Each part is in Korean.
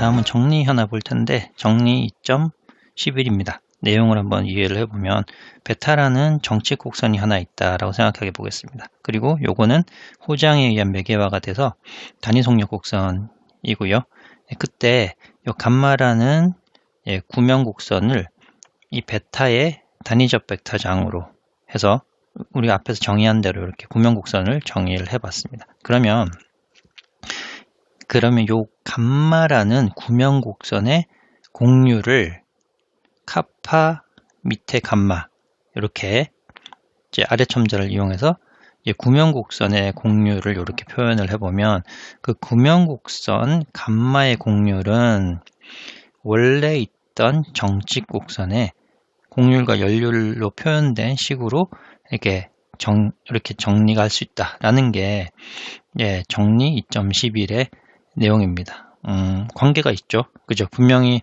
다음은 정리 하나 볼 텐데 정리 2.11입니다. 내용을 한번 이해를 해보면 베타라는 정치 곡선이 하나 있다라고 생각해 보겠습니다. 그리고 요거는 호장에 의한 매개화가 돼서 단위 속력 곡선이고요. 그때 요 감마라는 구명 곡선을 이 베타의 단위적 벡터장으로 해서 우리가 앞에서 정의한 대로 이렇게 구명 곡선을 정의를 해봤습니다. 그러면 요 감마라는 구명 곡선의 공률을 카파 밑에 감마 이렇게 이제 아래 첨자를 이용해서 구명 곡선의 공률을 이렇게 표현을 해보면 그 구명 곡선 감마의 공률은 원래 있던 정직 곡선의 공률과 연률로 표현된 식으로 이렇게 정리가 할 수 있다라는 게 정리 2.11의 내용입니다. 관계가 있죠. 그죠? 분명히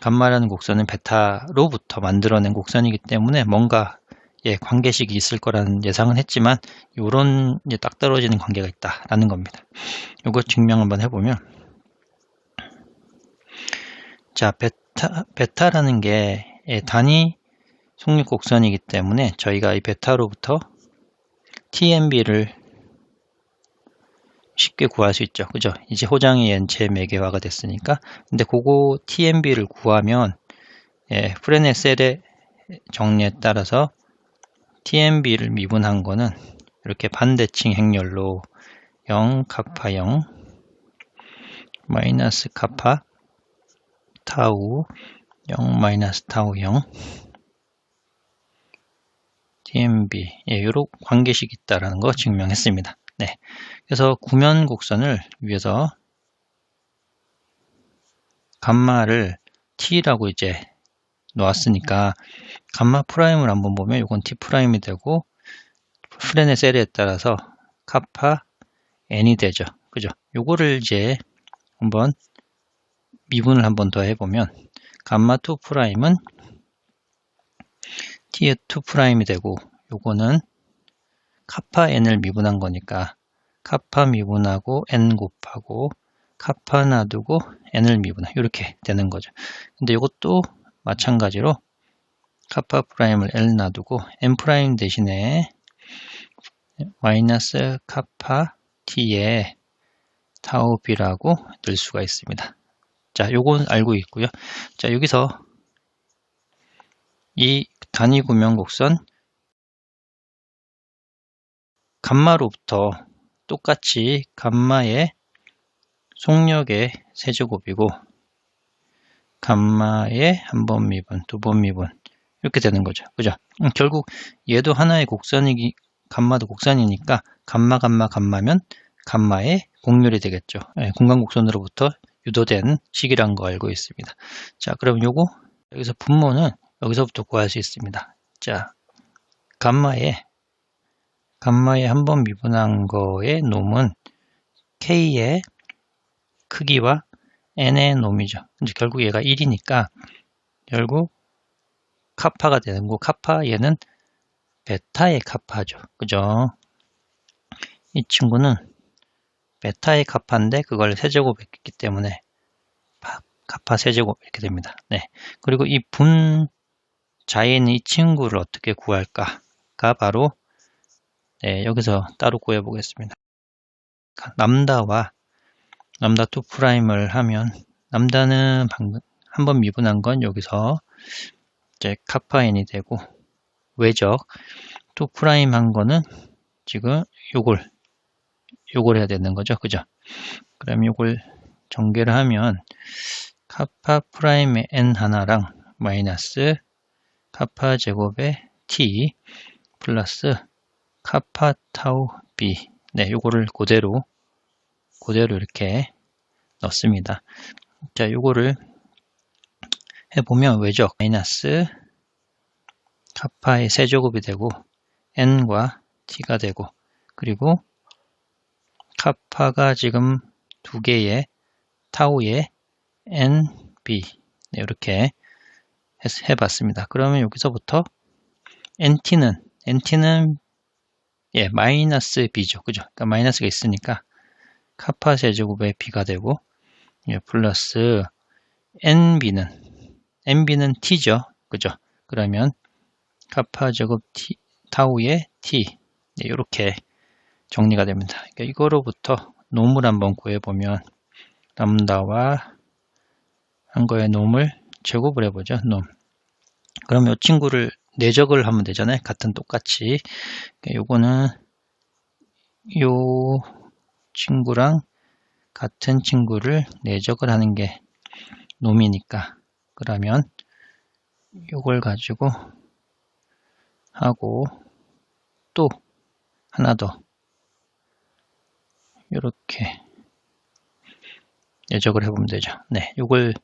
감마라는 곡선은 베타로부터 만들어낸 곡선이기 때문에 뭔가 관계식이 있을 거라는 예상은 했지만 이런 딱 떨어지는 관계가 있다라는 겁니다. 이거 증명 한번 해보면 자 베타라는 게 단위 속력 곡선이기 때문에 저희가 이 베타로부터 TMB를 쉽게 구할 수 있죠. 그죠? 이제 호장의 연체 매개화가 됐으니까. 근데 그거 TMB를 구하면 프렌의 셀의 정리에 따라서 TMB를 미분한 거는 이렇게 반대칭 행렬로 0, 카파 0, 마이너스 카파 타우 0, 마이너스 타우 0 TMB 요런 관계식이 있다라는 거 증명했습니다. 네, 그래서 구면 곡선을 위해서 감마를 T라고 이제 놓았으니까 감마 프라임을 한번 보면 이건 T 프라임이 되고 프렌의 셀에 따라서 카파 N이 되죠. 그죠? 요거를 이제 한번 미분을 한번 더 해보면 감마 2 프라임은 T의 2 프라임이 되고 요거는 카파 n을 미분한 거니까 카파 미분하고 n 곱하고 카파 놔두고 n을 미분하 이렇게 되는 거죠. 근데 이것도 마찬가지로 카파 프라임을 l 놔두고 n 프라임 대신에 마이너스 카파 t에 타우 b라고 넣을 수가 있습니다. 자, 요건 알고 있고요. 자, 여기서 이 단위 구명 곡선 감마로부터 똑같이 감마의 속력의 세제곱이고 감마의 한 번 미분, 두 번 미분 이렇게 되는 거죠. 그죠? 결국 얘도 하나의 곡선이기 감마도 곡선이니까 감마면 감마의 공률이 되겠죠. 공간 곡선으로부터 유도된 식이란 거 알고 있습니다. 자, 그럼 요거 여기서 분모는 여기서부터 구할 수 있습니다. 자, 감마의 한 번 미분한 거의 놈은 K의 크기와 N의 놈이죠. 이제 결국 얘가 1이니까 결국 카파가 되는 거고 카파 얘는 베타의 카파죠. 그죠? 이 친구는 베타의 카파인데 그걸 세제곱했기 때문에 카파 세제곱 이렇게 됩니다. 네. 그리고 이 분자에 있는 이 친구를 어떻게 구할까가 바로 여기서 따로 구해보겠습니다. 람다와 람다 2 프라임을 하면 람다는 방금 한번 미분한 건 여기서 이제 카파 n이 되고 외적 2 프라임 한 거는 지금 요걸 해야 되는 거죠. 그죠? 그럼 요걸 전개를 하면 카파 프라임의 n 하나랑 마이너스 카파 제곱의 t 플러스 카파 타우 b 요거를 그대로 이렇게 넣습니다. 자, 요거를 해보면 외적 마이너스 카파의 세제곱이 되고 n과 t가 되고 그리고 카파가 지금 두 개의 타우의 n, b 이렇게 해봤습니다. 그러면 여기서부터 NT는 마이너스 b죠. 그죠? 그러니까 마이너스가 있으니까 카파 세제곱의 b가 되고 예, 플러스 nb는 t죠. 그죠? 그러면 카파 제곱 t, 타우의 t 네, 이렇게 정리가 됩니다. 그러니까 이거로부터 놈을 한번 구해보면 람다와 한 거의 놈을 제곱을 해보죠. 놈. 그럼 이 친구를 내적을 하면 되잖아요. 같은 똑같이. 그러니까 요거는 요 친구랑 같은 친구를 내적을 하는 게 놈이니까 그러면 요걸 가지고 하고 또 하나 더 이렇게 내적을 해보면 되죠. 네, 요걸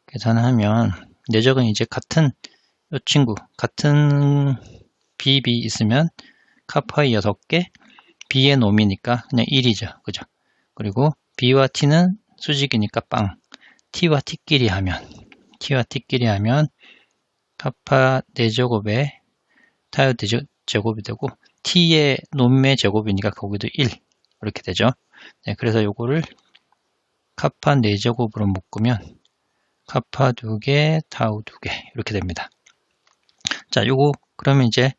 계산하면 내적은 이제 같은 요 친구 같은 BB 있으면 카파이 6개 B의 놈이니까 그냥 1이죠. 그죠? 그리고 B와 T는 수직이니까 빵. T와 T끼리 하면 카파 4제곱에 타요 제곱이 되고 T의 놈의 제곱이니까 거기도 1 이렇게 되죠. 네, 그래서 요거를 카파 4제곱으로 묶으면 카파 2개, 타우 2개 이렇게 됩니다. 자, 요거 그러면 이제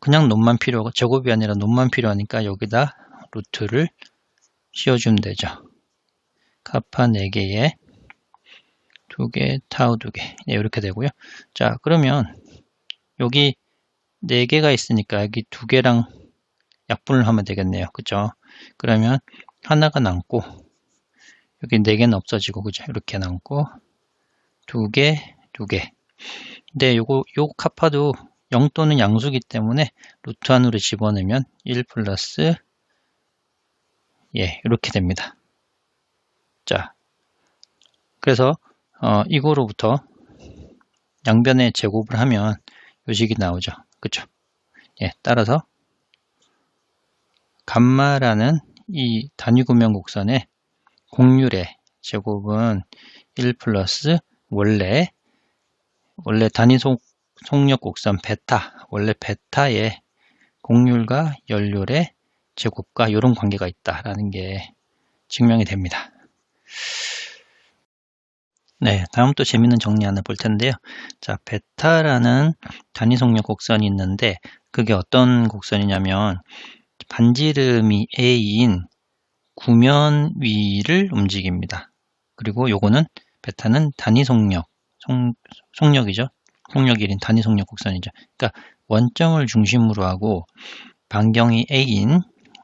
그냥 놈만 필요하고 제곱이 아니라 놈만 필요하니까 여기다 루트를 씌워주면 되죠. 카파 4개에 2개, 타우 2개 네, 이렇게 되고요. 자, 그러면 여기 4개가 있으니까 여기 2개랑 약분을 하면 되겠네요. 그죠? 그러면 하나가 남고 여기 4개는 없어지고 그죠? 이렇게 남고 2개, 2개. 근데 요 카파도 0 또는 양수기 때문에 루트 안으로 집어넣으면 1 플러스 예, 이렇게 됩니다. 자, 그래서 이거로부터 양변의 제곱을 하면 요식이 나오죠. 그쵸? 예, 따라서 감마라는 이 단위구명 곡선의 곡률의 제곱은 1 플러스 원래 단위 속력 곡선 베타, 원래 베타의 곡률과 연률의 제곱과 이런 관계가 있다라는 게 증명이 됩니다. 네, 다음 또 재밌는 정리 하나 볼 텐데요. 자, 베타라는 단위 속력 곡선이 있는데 그게 어떤 곡선이냐면 반지름이 A인 구면 위를 움직입니다. 그리고 요거는 베타는 단위 속력이죠. 속력 1인 단위 속력 곡선이죠. 그러니까 원점을 중심으로 하고 반경이 A인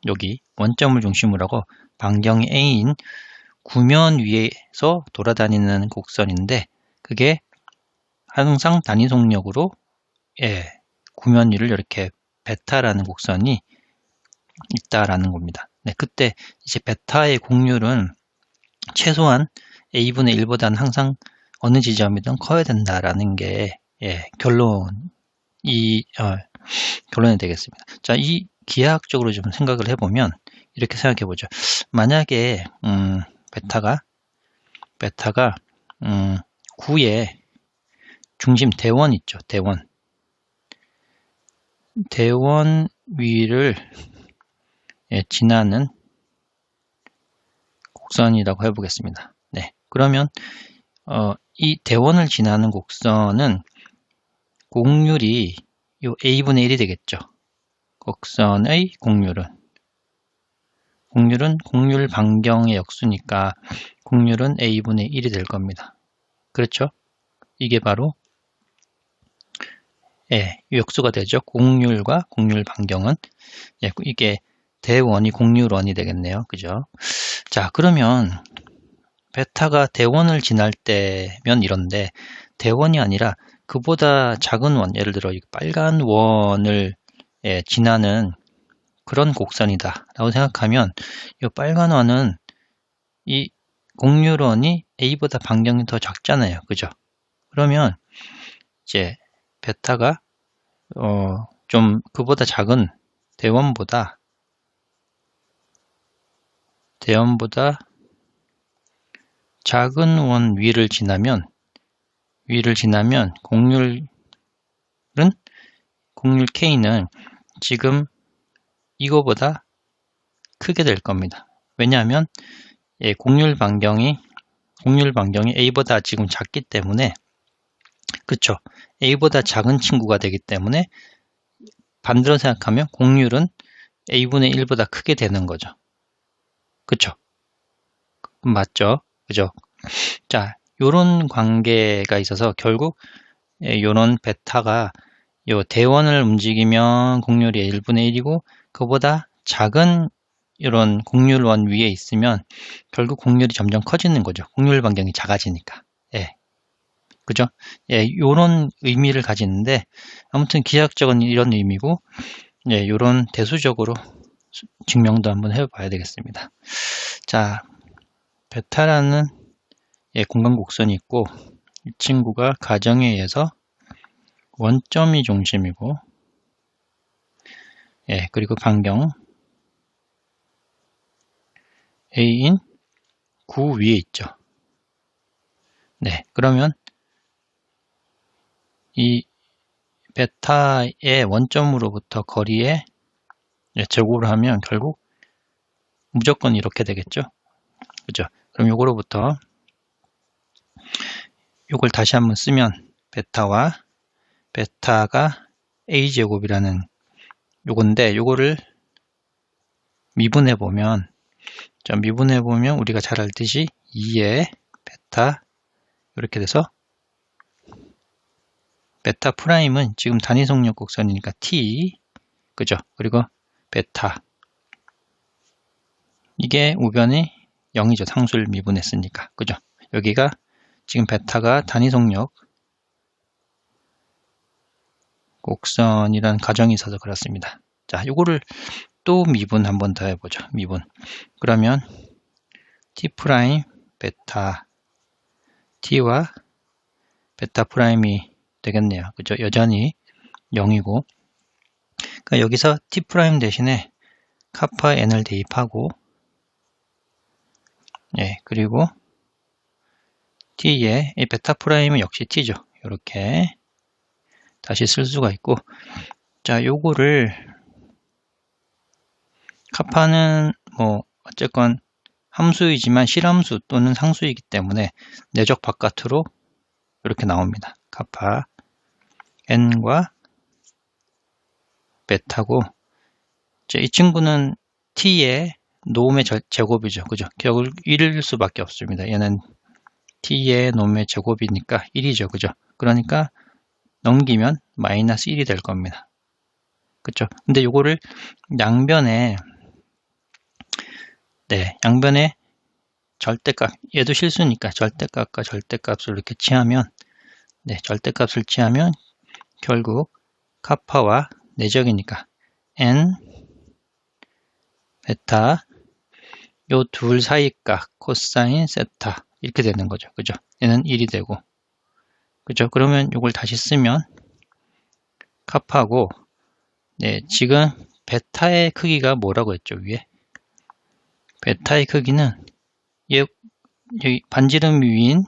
여기 원점을 중심으로 하고 반경이 A인 구면 위에서 돌아다니는 곡선인데 그게 항상 단위 속력으로 예, 구면 위를 이렇게 베타라는 곡선이 있다라는 겁니다. 네, 그때 이제 베타의 곡률은 최소한 A분의 1보다는 항상 어느 지점이든 커야 된다라는 게 예, 결론이 되겠습니다. 자, 이 기하학적으로 좀 생각을 해보면 이렇게 생각해 보죠. 만약에 베타가 9의 중심 대원 있죠. 대원 위를 예, 지나는 곡선이라고 해보겠습니다. 네, 그러면 이 대원을 지나는 곡선은 곡률이 요 A분의 1이 되겠죠. 곡선의 곡률은 곡률 반경의 역수니까 곡률은 A분의 1이 될 겁니다. 그렇죠? 이게 바로 예, 역수가 되죠. 곡률과 곡률 반경은 예, 이게 대원이 곡률원이 되겠네요. 그죠? 자, 그러면 베타가 대원을 지날 때면 이런데 대원이 아니라 그보다 작은 원, 예를 들어 이 빨간 원을 예, 지나는 그런 곡선이다 라고 생각하면 이 빨간 원은 이 곡률원이 A보다 반경이 더 작잖아요. 그죠? 그러면 이제 베타가 좀 그보다 작은 대원보다 작은 원 위를 지나면 곡률 K는 지금 이거보다 크게 될 겁니다. 왜냐하면 곡률 반경이 A보다 지금 작기 때문에, 그쵸? A보다 작은 친구가 되기 때문에 반대로 생각하면 곡률은 A분의 1보다 크게 되는 거죠. 그쵸? 맞죠? 그죠? 자, 요런 관계가 있어서 결국 요런 베타가 요 대원을 움직이면 곡률이 1분의 1이고 그보다 작은 이런 곡률원 위에 있으면 결국 곡률이 점점 커지는 거죠. 곡률 반경이 작아지니까. 예. 그죠? 예, 요런 의미를 가지는데 아무튼 기하학적은 이런 의미고 예, 요런 대수적으로 증명도 한번 해봐야 되겠습니다. 자, 베타라는 공간 곡선이 있고 이 친구가 가정에 의해서 원점이 중심이고 그리고 반경 A인 9 위에 있죠. 네, 그러면 이 베타의 원점으로부터 거리에 제곱을 하면 결국 무조건 이렇게 되겠죠. 그죠? 그럼 요거로부터 요걸 다시 한번 쓰면 베타가 A제곱이라는 요건데 요거를 미분해 보면 우리가 잘 알듯이 2의 베타 이렇게 돼서 베타 프라임은 지금 단위속력 곡선이니까 T 그죠? 그리고 베타 이게 우변이 0이죠. 상수를 미분했으니까 그죠? 여기가 지금 베타가 단위속력 곡선이라는 가정이 있어서 그렇습니다. 자, 요거를 또 미분 한번 더 해보죠. 미분. 그러면 T 프라임 베타 T와 베타 프라임이 되겠네요. 그죠? 여전히 0이고. 그러니까 여기서 T 프라임 대신에 카파 N을 대입하고, 그리고 T에 베타 프라임은 역시 T죠. 이렇게 다시 쓸 수가 있고, 자, 요거를 카파는 뭐 어쨌건 함수이지만 실함수 또는 상수이기 때문에 내적 바깥으로 이렇게 나옵니다. 카파 N과 베타고 이 친구는 T의 노음의 제곱이죠. 그죠? 결국 1일 수밖에 없습니다. 얘는 T의 노음의 제곱이니까 1이죠. 그죠? 그러니까 넘기면 마이너스 1이 될 겁니다. 그쵸? 근데 요거를 양변에 절대값, 얘도 실수니까 절대값과 절대값을 이렇게 취하면 절대값을 취하면 결국 카파와 내적이니까 N 베타 요 둘 사이 값 코사인 세타 이렇게 되는 거죠. 그죠? 얘는 1이 되고 그죠? 그러면 이걸 다시 쓰면 카파고 지금 베타의 크기가 뭐라고 했죠? 위에 베타의 크기는 여기 반지름이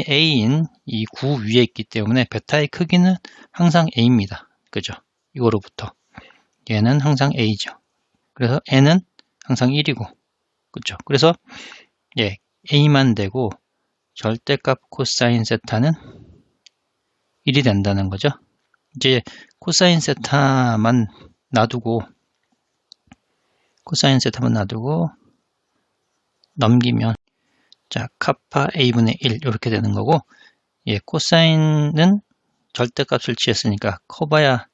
A인 이 9 위에 있기 때문에 베타의 크기는 항상 A입니다. 그죠? 이거로부터 얘는 항상 A죠. 그래서 N은 항상 1이고 그죠? 그래서 A만 되고 절대값 코사인 세타는 1이 된다는 거죠. 이제 코사인 세타만 놔두고 넘기면 자 카파 A분의 1 이렇게 되는 거고 코사인은 절대값을 취했으니까 커봐야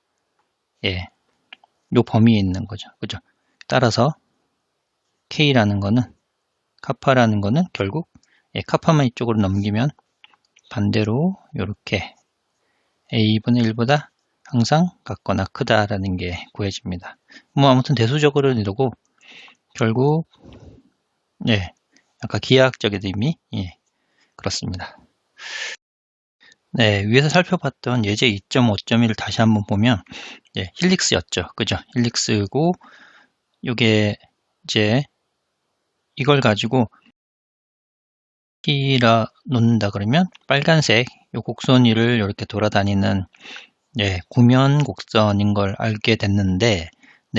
요 범위에 있는 거죠. 그죠? 따라서 K라는 거는 카파라는 거는 결국 카파만 이쪽으로 넘기면 반대로 이렇게 A분의 1보다 항상 같거나 크다라는 게 구해집니다. 뭐 아무튼 대수적으로는 이러고 결국 아까 기하학적인 의미 그렇습니다. 위에서 살펴봤던 예제 2.5.1을 다시 한번 보면 힐릭스였죠. 그죠? 힐릭스고 이게 이제 이걸 가지고 T라 놓는다 그러면 빨간색 요 곡선 위를 이렇게 돌아다니는 구면 곡선인 걸 알게 됐는데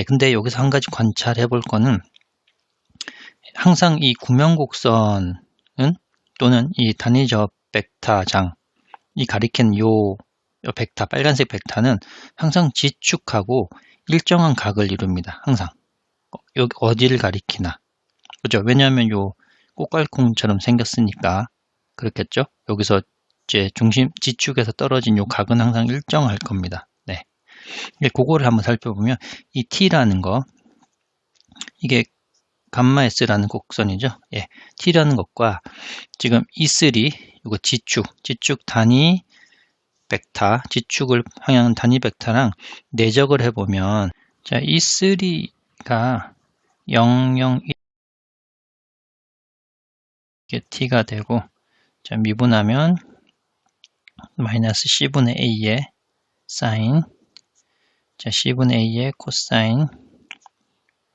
근데 여기서 한 가지 관찰해 볼 거는 항상 이 구명곡선은 또는 이 단위접 벡터장, 이 가리킨 요 벡터, 빨간색 벡터는 항상 지축하고 일정한 각을 이룹니다. 항상. 여기 어디를 가리키나. 그죠? 왜냐하면 요 꽃갈콩처럼 생겼으니까 그렇겠죠? 여기서 이제 중심 지축에서 떨어진 요 각은 항상 일정할 겁니다. 네. 그거를 한번 살펴보면 이 T라는 거, 이게 감마 S라는 곡선이죠. 예. T라는 것과 지금 E3, 이거 지축 단위 벡터, 지축을 향하는 단위 벡터랑 내적을 해보면, 자, E3가 001 이게 T가 되고, 자, 미분하면 마이너스 C분의 A의 사인, 자, C분의 A의 코사인,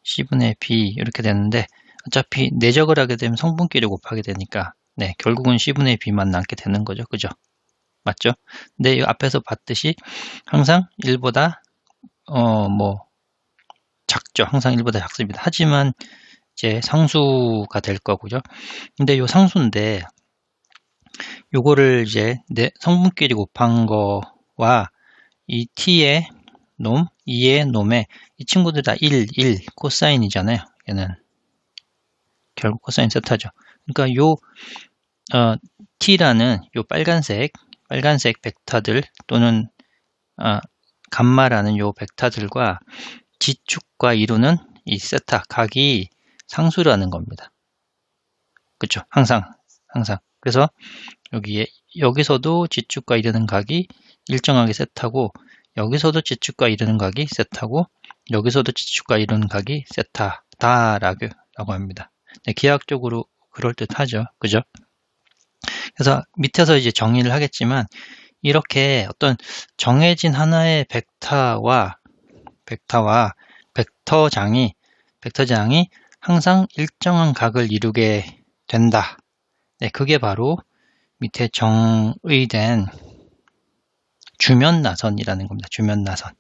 C분의 B 이렇게 되는데, 어차피 내적을 하게 되면 성분끼리 곱하게 되니까, 네, 결국은 C분의 B만 남게 되는 거죠. 그죠? 맞죠? 근데 앞에서 봤듯이 항상 1보다 작죠. 항상 1보다 작습니다. 하지만 이제 상수가 될 거고요. 근데 요 상수인데 요거를 이제 성분끼리 곱한 거와 이 t의 놈, 2의 놈에 이 친구들 다 1, 코사인이잖아요. 얘는 결국 코사인 세타죠. 그러니까 요 t라는 요 빨간색 벡터들 또는 감마라는 요 벡터들과 지축과 이루는 이 세타 각이 상수라는 겁니다. 그쵸? 항상. 그래서 여기서도 지축과 이루는 각이 일정하게 세타고, 여기서도 지축과 이루는 각이 세타고, 여기서도 지축과 이루는 각이 세타다라고 합니다. 네, 기하학적으로 그럴듯하죠. 그죠? 그래서 밑에서 이제 정의를 하겠지만, 이렇게 어떤 정해진 하나의 벡터와 벡터장이 항상 일정한 각을 이루게 된다. 네, 그게 바로 밑에 정의된 주면나선이라는 겁니다. 주면나선.